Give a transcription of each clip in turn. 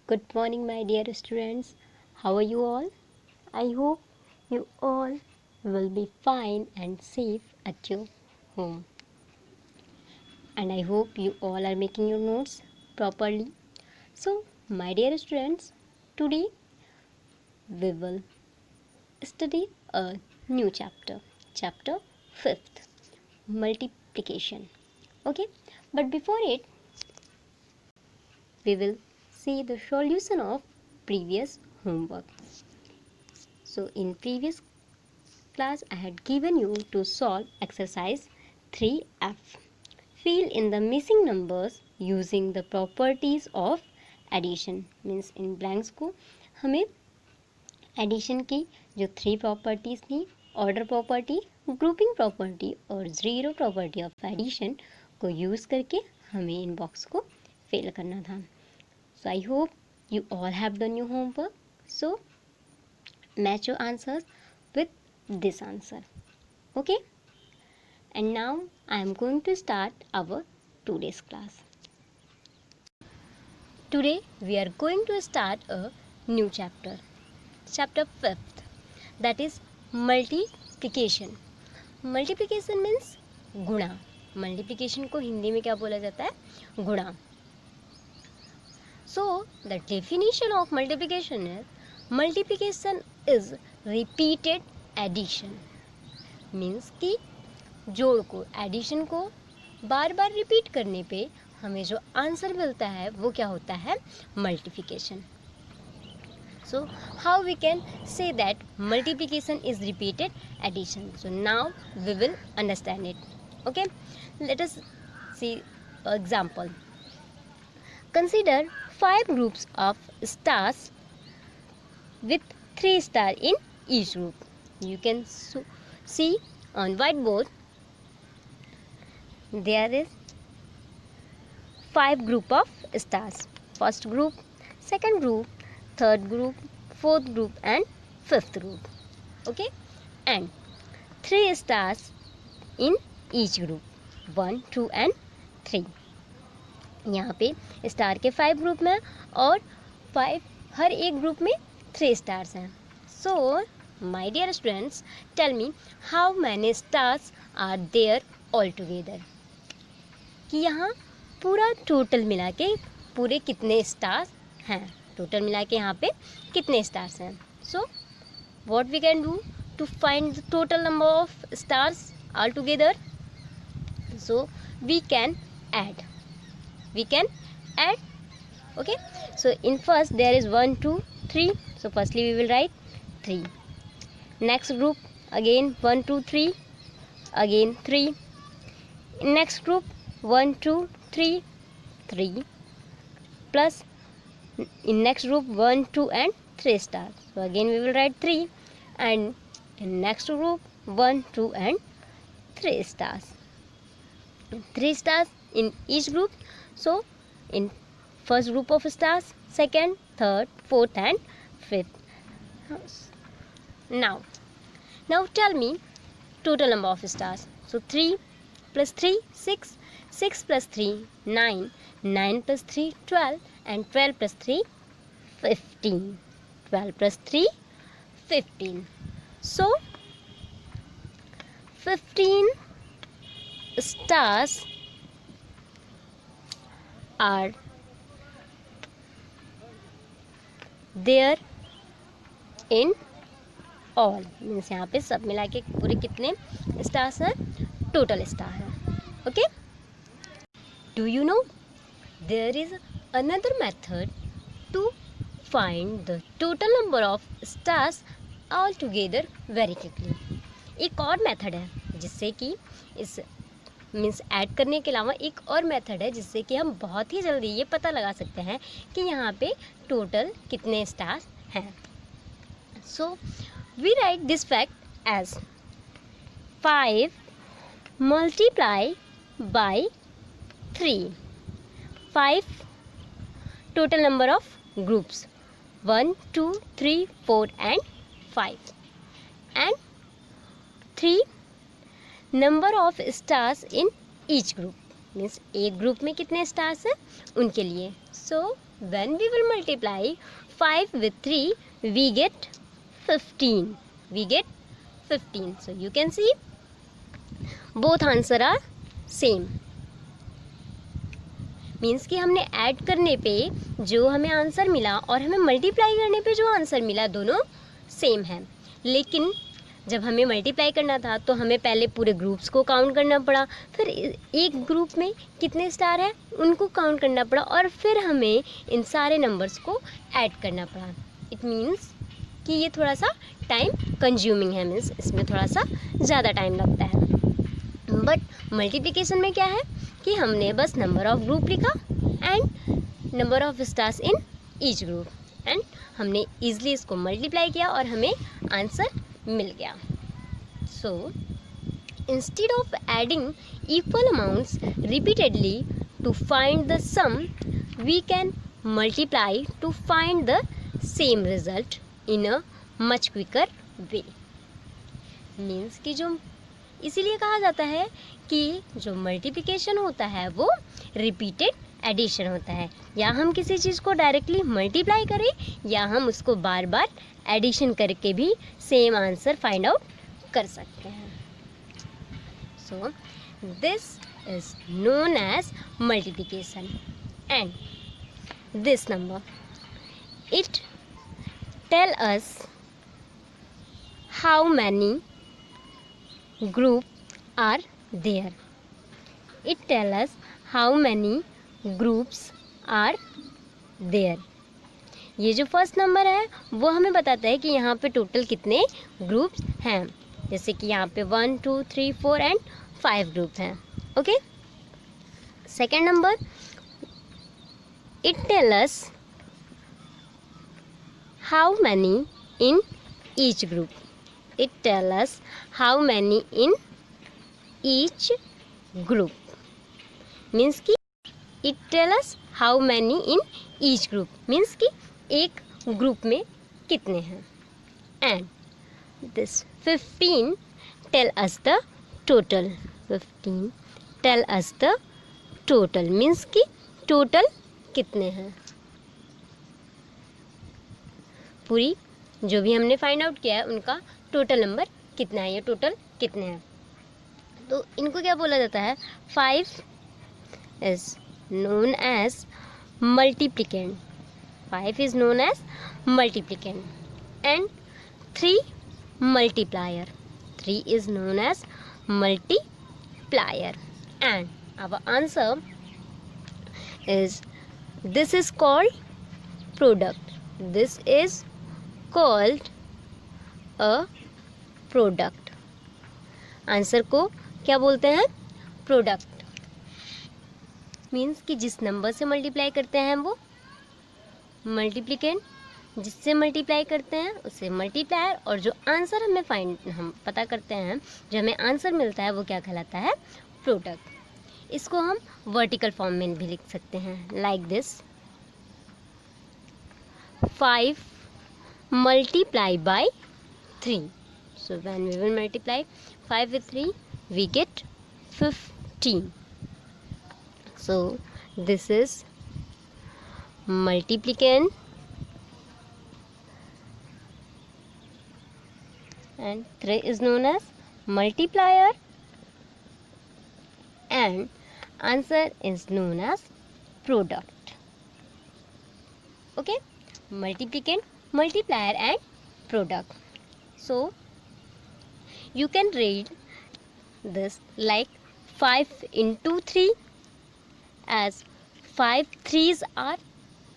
Good morning, my dear students. How are you all? I hope you all will be fine and safe at your home. And I hope you all are making your notes properly. So, my dear students, today we will study a new chapter, chapter 5th, multiplication. Okay, but before it, we will see the solution of previous homework. So in previous class I had given you to solve exercise 3F. Fill in the missing numbers using the properties of addition. Means in blanks को हमें addition की जो 3 properties थी, order property, grouping property और zero property of addition को use करके हमें इन box को फिल करना था. So I hope you all have done your homework. So match your answers with this answer. Okay? And now I am going to start our today's class. Today we are going to start a new chapter. Chapter 5th. That is multiplication. Multiplication means गुणा. Multiplication को हिंदी में क्या बोला जाता है? गुणा. So the definition of multiplication is repeated addition. Means कि जोड़ को, एडिशन को बार बार रिपीट करने पे हमें जो आंसर मिलता है वो क्या होता है? Multiplication. So how we can say that multiplication is repeated addition? So now we will understand it. Okay, let us see an example. Consider 5 groups of stars with 3 stars in each group. You can see on whiteboard there is 5 group of stars. First group, second group, third group, fourth group and fifth group. Okay, and 3 stars in each group, 1, 2 and 3. यहाँ पे star के 5 group में और 5 हर एक group में 3 stars हैं. So my dear students, tell me how many stars are there all together. कि यहाँ पूरा टोटल मिला के पूरे कितने स्टार्स हैं, टोटल मिला के यहाँ पे कितने स्टार्स हैं. So what we can do to find the total number of stars all together. So we can add. Okay, so in first there is 1 2 3. So firstly we will write 3. Next group again 1 2 3, again 3. Next group 1 2 3 3 plus in next group 1 2 and 3 stars. So again we will write 3, and in next group 1 2 and 3 stars. 3 stars in each group. So in first group of stars, second, third, fourth and fifth. Now tell me total number of stars. So 3 plus 3 6, 6 plus 3 9, 9 plus 3 12 and 12 plus 3 15. 12 plus 3 15. So 15 stars are there in all. Means यहाँ पे सब मिला के पूरे कितने stars हैं? Total star हैं. Okay, do you know there is another method to find the total number of stars all together very quickly. एक और मेथड है जिससे कि इस मीन्स ऐड करने के अलावा एक और मेथड है जिससे कि हम बहुत ही जल्दी ये पता लगा सकते हैं कि यहाँ पे टोटल कितने स्टार्स हैं. So we write this fact as 5 multiply by 3. 5 total number of groups 1 2 3 4 and 5, and 3 number of stars in each group. Means एक ग्रुप में कितने स्टार्स हैं उनके लिए. So when we will multiply 5 with 3, we get 15. We get 15. So you can see both answer are same. Means कि हमने add करने पे जो हमें आंसर मिला और हमें मल्टीप्लाई करने पे जो आंसर मिला दोनों सेम है. लेकिन जब हमें मल्टीप्लाई करना था तो हमें पहले पूरे ग्रुप्स को काउंट करना पड़ा, फिर एक ग्रुप में कितने स्टार हैं उनको काउंट करना पड़ा और फिर हमें इन सारे नंबर्स को ऐड करना पड़ा. इट मीन्स कि ये थोड़ा सा टाइम कंज्यूमिंग है, मीन्स इसमें थोड़ा सा ज़्यादा टाइम लगता है. बट मल्टीप्लिकेशन में क्या है कि हमने बस नंबर ऑफ ग्रुप लिखा and number of stars in each group and हमने ईजिली इसको मल्टीप्लाई किया और हमें आंसर मिल गया. So instead of adding equal amounts repeatedly to find the sum, we can multiply to find the same result in a much quicker way. Means कि जो इसीलिए कहा जाता है कि जो मल्टीप्लिकेशन होता है वो रिपीटेड एडिशन होता है. या हम किसी चीज़ को डायरेक्टली मल्टीप्लाई करें या हम उसको बार बार एडिशन करके भी सेम आंसर फाइंड आउट कर सकते हैं. So this is known as multiplication. And this number it tell us how many group are there. It tell us how many groups are there. ये जो फर्स्ट नंबर है वो हमें बताता है कि यहाँ पे टोटल कितने ग्रुप्स हैं. जैसे कि यहाँ पे 1 2 3 4 एंड 5 ग्रुप हैं. Okay. Second number it tell us how many in each group. It tell us how many in each group. Means कि it tell us how many in each group. Means कि एक group में कितने हैं. And this 15 tell us the total. 15 tell us the total. Means कि total कितने हैं. पूरी जो भी हमने फाइंड आउट किया है उनका टोटल नंबर कितना है या टोटल कितने हैं. तो इनको क्या बोला जाता है. 5 is known as multiplicand. 5 is known as multiplicand and 3 multiplier. 3 is known as multiplier. And our answer is this is called product. This is called a product. Answer को क्या बोलते हैं. प्रोडक्ट. मीन्स कि जिस नंबर से multiply करते हैं वो मल्टीप्लिकेंट, जिससे मल्टीप्लाई करते हैं उसे मल्टीप्लायर, और जो आंसर हम पता करते हैं, जो हमें आंसर मिलता है वो क्या कहलाता है. प्रोडक्ट. इसको हम वर्टिकल फॉर्म में भी लिख सकते हैं like this. 5 multiply by 3. So when we will multiply 5 with 3, we get 15. So this is multiplicand and 3 is known as multiplier and answer is known as product. Okay, multiplicand, multiplier and product. So you can read this like 5 into 3 as 5 3s are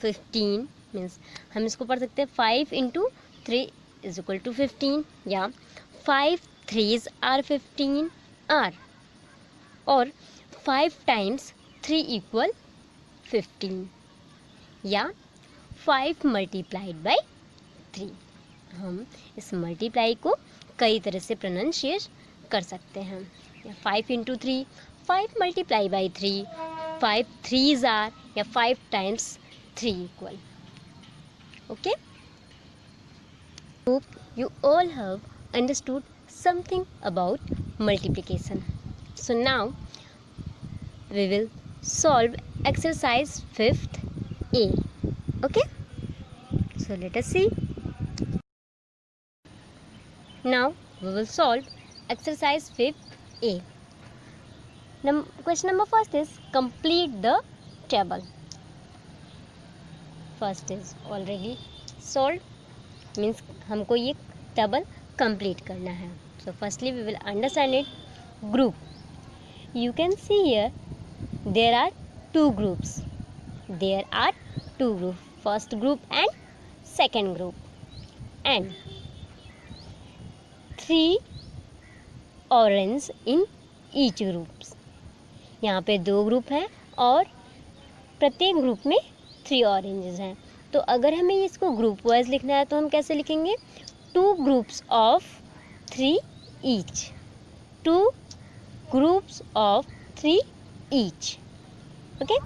15, means हम इसको पढ़ सकते हैं 5 into 3 is equal to 15 या 5 3s are 15 are, और 5 times 3 equal 15 या 5 multiplied by 3. हम इस मल्टीप्लाई को कई तरह से प्रोनाउंसिएट कर सकते हैं. 5 into 3, 5 multiply by 3, 5 3s are या 5 times 3 equal. Okay? Hope you all have understood something about multiplication. So now we will solve exercise 5th A. Okay, so let us see. Now we will solve exercise 5A. Question number first is complete the table. First is already solved, means हमको ये table complete करना है. So firstly we will understand it. Group. You can see here there are two groups. First group and second group, and 3 orange in each groups. यहाँ पे 2 group हैं और प्रत्येक group में 3 ऑरेंजेस हैं. तो अगर हमें इसको ग्रुप वाइज लिखना है तो हम कैसे लिखेंगे? 2 groups of 3 each. 2 groups of 3 each. Okay.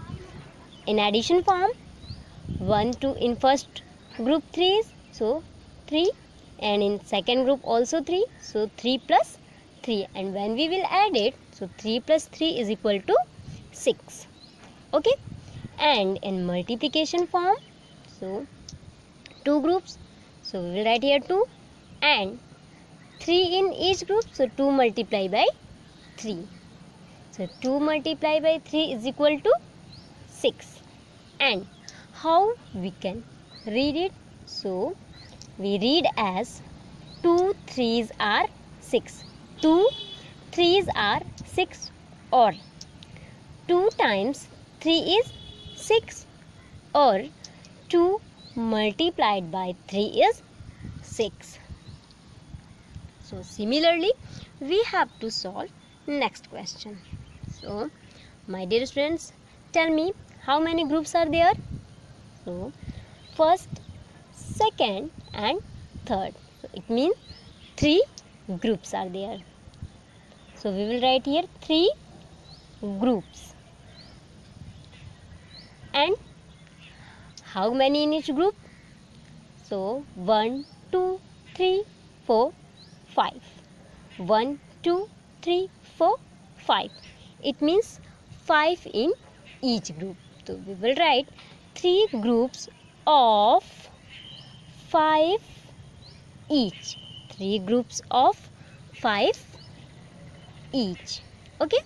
In addition form, 1, 2 in first group 3 is, so 3, and in second group also 3, so 3 plus 3, and when we will add it, so 3 plus 3 is equal to 6. Okay, and in multiplication form, so 2 groups, so we will write here 2, and 3 in each group, so 2 multiplied by 3, so 2 multiplied by 3 is equal to 6. And how we can read it? So we read as 2 3s are 6. 2 3s are 6, or 2 times 3 is 6, or 2 multiplied by 3 is 6. So similarly we have to solve next question. So my dear students, tell me how many groups are there? So first, second and third. So it means 3 groups are there. So we will write here 3 groups. And how many in each group? So 1, 2, 3, 4, 5. 1, 2, 3, 4, 5. It means 5 in each group. So we will write 3 groups of 5 each. 3 groups of 5 each. Okay.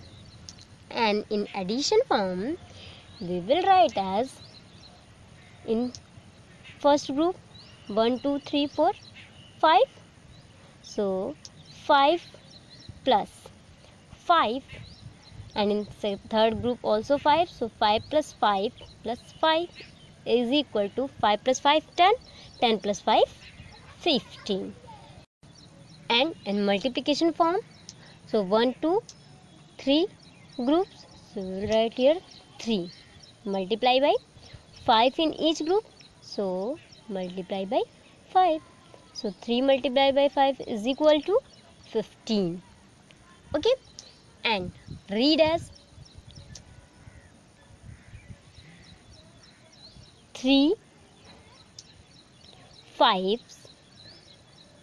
And in addition form, we will write as in first group 1, 2, 3, 4, 5. So 5 plus 5. And in third group also 5, so 5 plus 5 plus 5 is equal to 5 plus 5 10, 10 plus 5 15. And in multiplication form, so 1, 2, 3 groups, so we will write here 3 multiply by 5 in each group, so multiply by 5, so 3 multiplied by 5 is equal to 15. Okay. And read as 3 5s.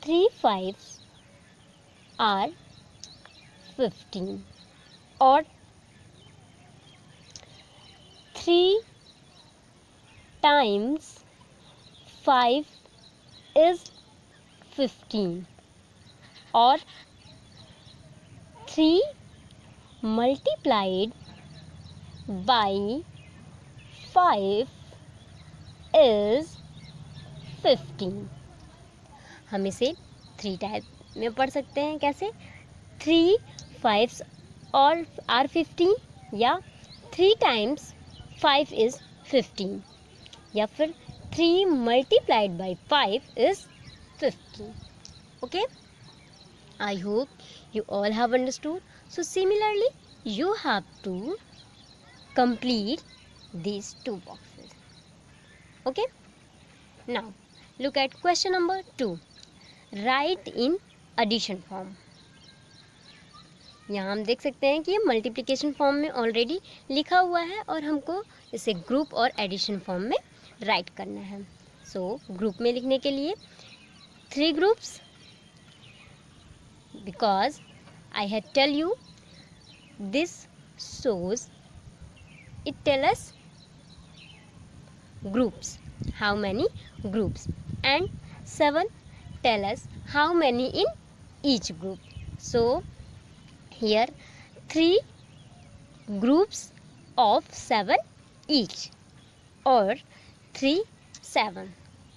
3 5s are 15, or 3 times 5 is 15, or 3 multiplied by 5 is 15. हम इसे 3 type में पढ़ सकते हैं. कैसे? 3 5s और are 15, या 3 times 5 is 15, या फिर 3 multiplied by 5 is 15. Okay, I hope you all have understood. So similarly you have to complete these 2 boxes. Okay, now look at question number 2. Write in addition form. यहाँ हम देख सकते हैं कि ये मल्टीप्लिकेशन फॉर्म में ऑलरेडी लिखा हुआ है और हमको इसे ग्रुप और एडिशन फॉर्म में राइट करना है. सो ग्रुप में लिखने के लिए 3 groups, because I had tell you this shows, it tell us groups. how many groups, and 7 tell us how many in each group. So here 3 groups of 7 each, और 3 7,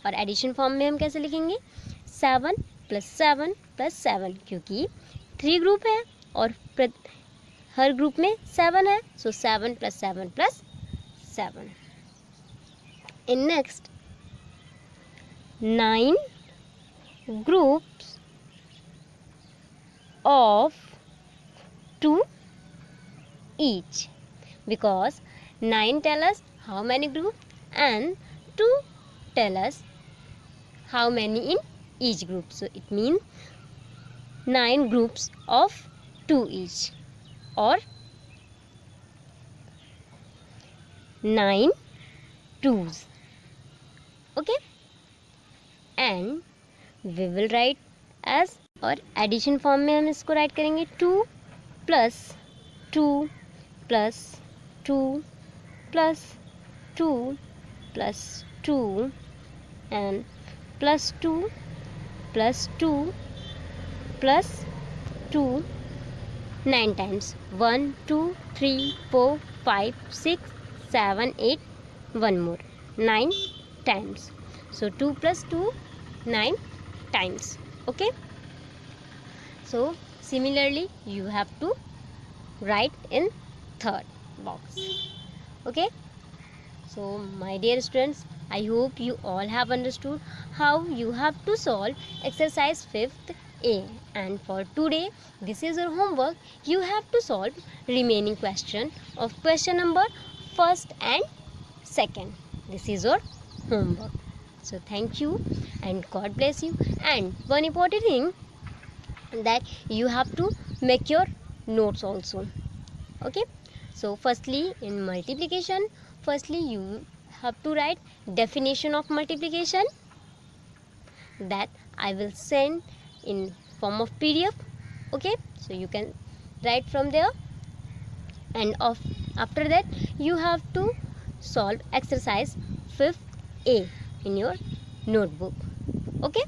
और addition form में हम कैसे लिखेंगे 7 + 7 + 7, क्योंकि 3 ग्रुप है और हर group में 7 है, सो 7 + 7 + 7. In next 9 groups of 2 each, because 9 tell us how many groups and 2 tell us how many in each group. So it means 9 groups of 2 each, or 9 twos. Okay, and we will write as, और addition form में हम इसको right करेंगे 2 + 2 + 2 + 2 + 2 and +2 + 2 + 2 9 times. 1 2 3 4 5 6 7 8, one more, 9 times. So 2 + 2 9 times. Okay, so similarly you have to write in third box. Okay, so my dear students, I hope you all have understood how you have to solve exercise 5th A, and for today this is your homework. You have to solve remaining question of question number 1st and 2nd. This is your homework. So thank you and God bless you. And one important thing, that you have to make your notes also. Okay, so firstly in multiplication, firstly you have to write definition of multiplication, that I will send in form of PDF. Okay, so you can write from there, and after that you have to solve exercise 5th A in your notebook. Okay.